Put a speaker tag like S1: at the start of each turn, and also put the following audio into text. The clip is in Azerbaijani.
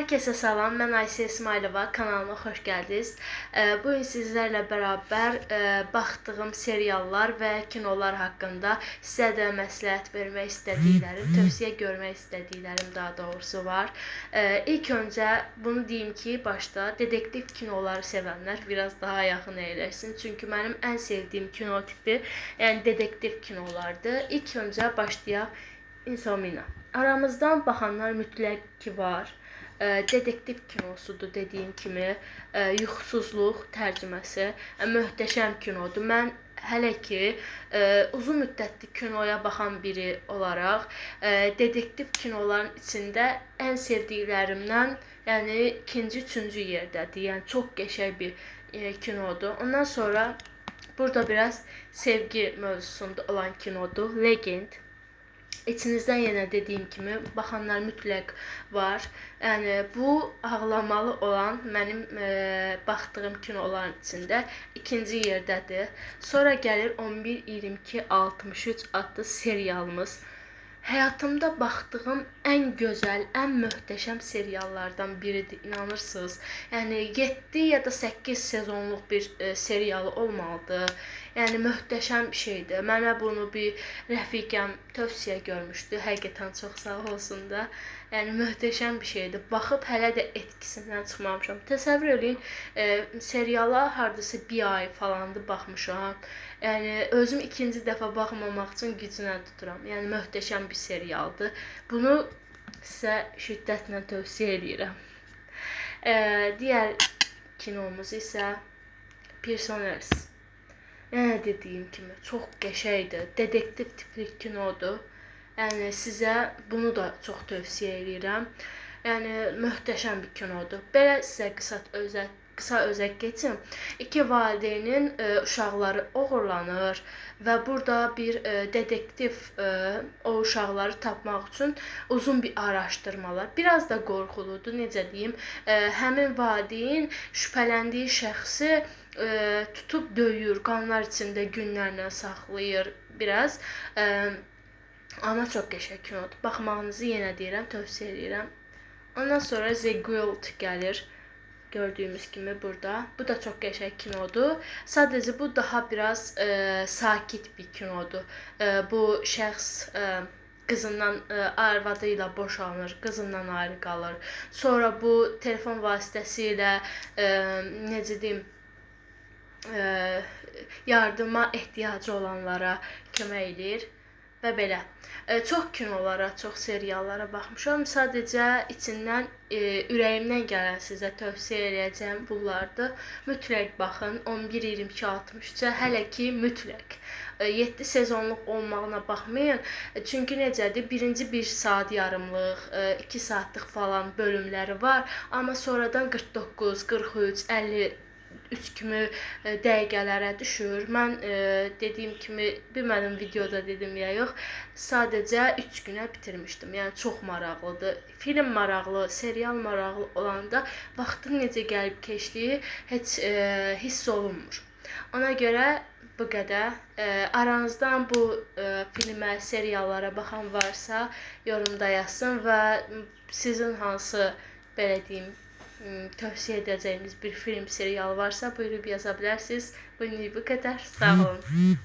S1: Herkese salam, mən Ayşə İsmailova, kanalıma xoş gəldiniz. Bugün sizlərlə bərabər baxdığım seriallar və kinolar haqqında sizə də məsləhət vermək istədiklərim, tövsiyə görmək istədiklərim daha doğrusu var. İlk öncə bunu deyim ki, başda dedektiv kinoları sevənlər biraz daha yaxın əyləşsin. Çünki mənim ən sevdiyim kino tipi, yəni dedektiv kinolardır. İlk öncə başlayaq Insomnia. Aramızdan baxanlar mütləq ki var. Dedektiv kinosudur dediyim kimi. Yuxusuzluq tərcüməsi möhtəşəm kinodur. Mən hələ ki uzun müddətli kinoya baxan biri olaraq dedektiv kinoların içində ən sevdiklərimdən, yəni ikinci, üçüncü yerdədir. Yəni çox qəşəng bir kinodur. Ondan sonra burada biraz sevgi mövzusunda olan kinodur. Legend. İçinizdən yenə dediyim kimi baxanlar mütləq var. Yəni bu ağlamalı olan mənim baxdığım kinoların içində ikinci yerdədir. Sonra gəlir 11-22-63 adlı serialımız. Həyatımda baxdığım ən gözəl, ən möhtəşəm seriallardan biridir, inanırsınız. Yəni 7 ya da 8 sezonluq bir serialı olmalıdır. Yəni möhtəşəm bir şeydir. Mənə bunu bir rəfiqəm tövsiyə görmüşdü. Həqiqətən çox sağ olsun da. Yəni möhtəşəm bir şeydir. Baxıb hələ də etkisindən çıxmamışam. Təsəvvür edin, seriala hardasa bir ay falandır baxmışam. Yəni özüm ikinci dəfə baxmamaq üçün güclə tuturam. Yəni möhtəşəm bir serialdır. Bunu sizə şiddətlə tövsiyə edirəm. Digər kinomuz isə Personers. Yəni dediyim kimi çox qəşəngdir. Dedektiv tipli kinodur. Yəni sizə bunu da çox tövsiyə edirəm. Yəni möhtəşəm bir kinodur. Belə sizə qısa özət keçim. İki valideynin uşaqları oğurlanır və burada bir dedektiv o uşaqları tapmaq üçün uzun bir araşdırmalar. Biraz da qorxuludur, necə deyim. Həmin valideyn şübhələndiyi şəxsi tutub döyür, qanlar içində günlərlə saxlayır biraz. Amma çox qəşəng kinodur. Baxmağınızı yenə deyirəm, tövsiyə edirəm. Ondan sonra The Guild gəlir. Gördüyümüz kimi burada. Bu da çox qəşəng kinodur. Sadəcə bu daha biraz sakit bir kinodur. Bu şəxs qızından, arvadı ilə boşanır, qızından ayrı qalır. Sonra bu telefon vasitəsilə necə deyim, yardıma ehtiyacı olanlara kömək edir. Və belə. Çox kinolara, çox seriallara baxmışam. Sadəcə içindən, ürəyimdən gələn sizə tövsiyə edəcəyim bunlardır. Mütləq baxın. 11-22-63-ə hələ ki mütləq. 7 sezonluq olmağına baxmayın. Çünki necədir? Birinci 1 saat yarımlıq, 2 saatlıq falan bölümləri var. Amma sonradan 49, 43, 50 kimi dəqiqələrə düşür. Mən dediyim kimi, bilmədim videoda dedim ya yox, sadəcə 3 günə bitirmişdim. Yəni çox maraqlıdır. Film maraqlı, serial maraqlı olanda vaxtın necə gəlib keçdiyi heç hiss olunmur. Ona görə bu qədər. Aranızdan bu filmə, seriallara baxan varsa yorumda yazsın və sizin hansı, belə deyim, tövsiyə edəcəyiniz bir film, serial varsa buyurub yaza bilərsiniz. Bu qədər. Sağ olun.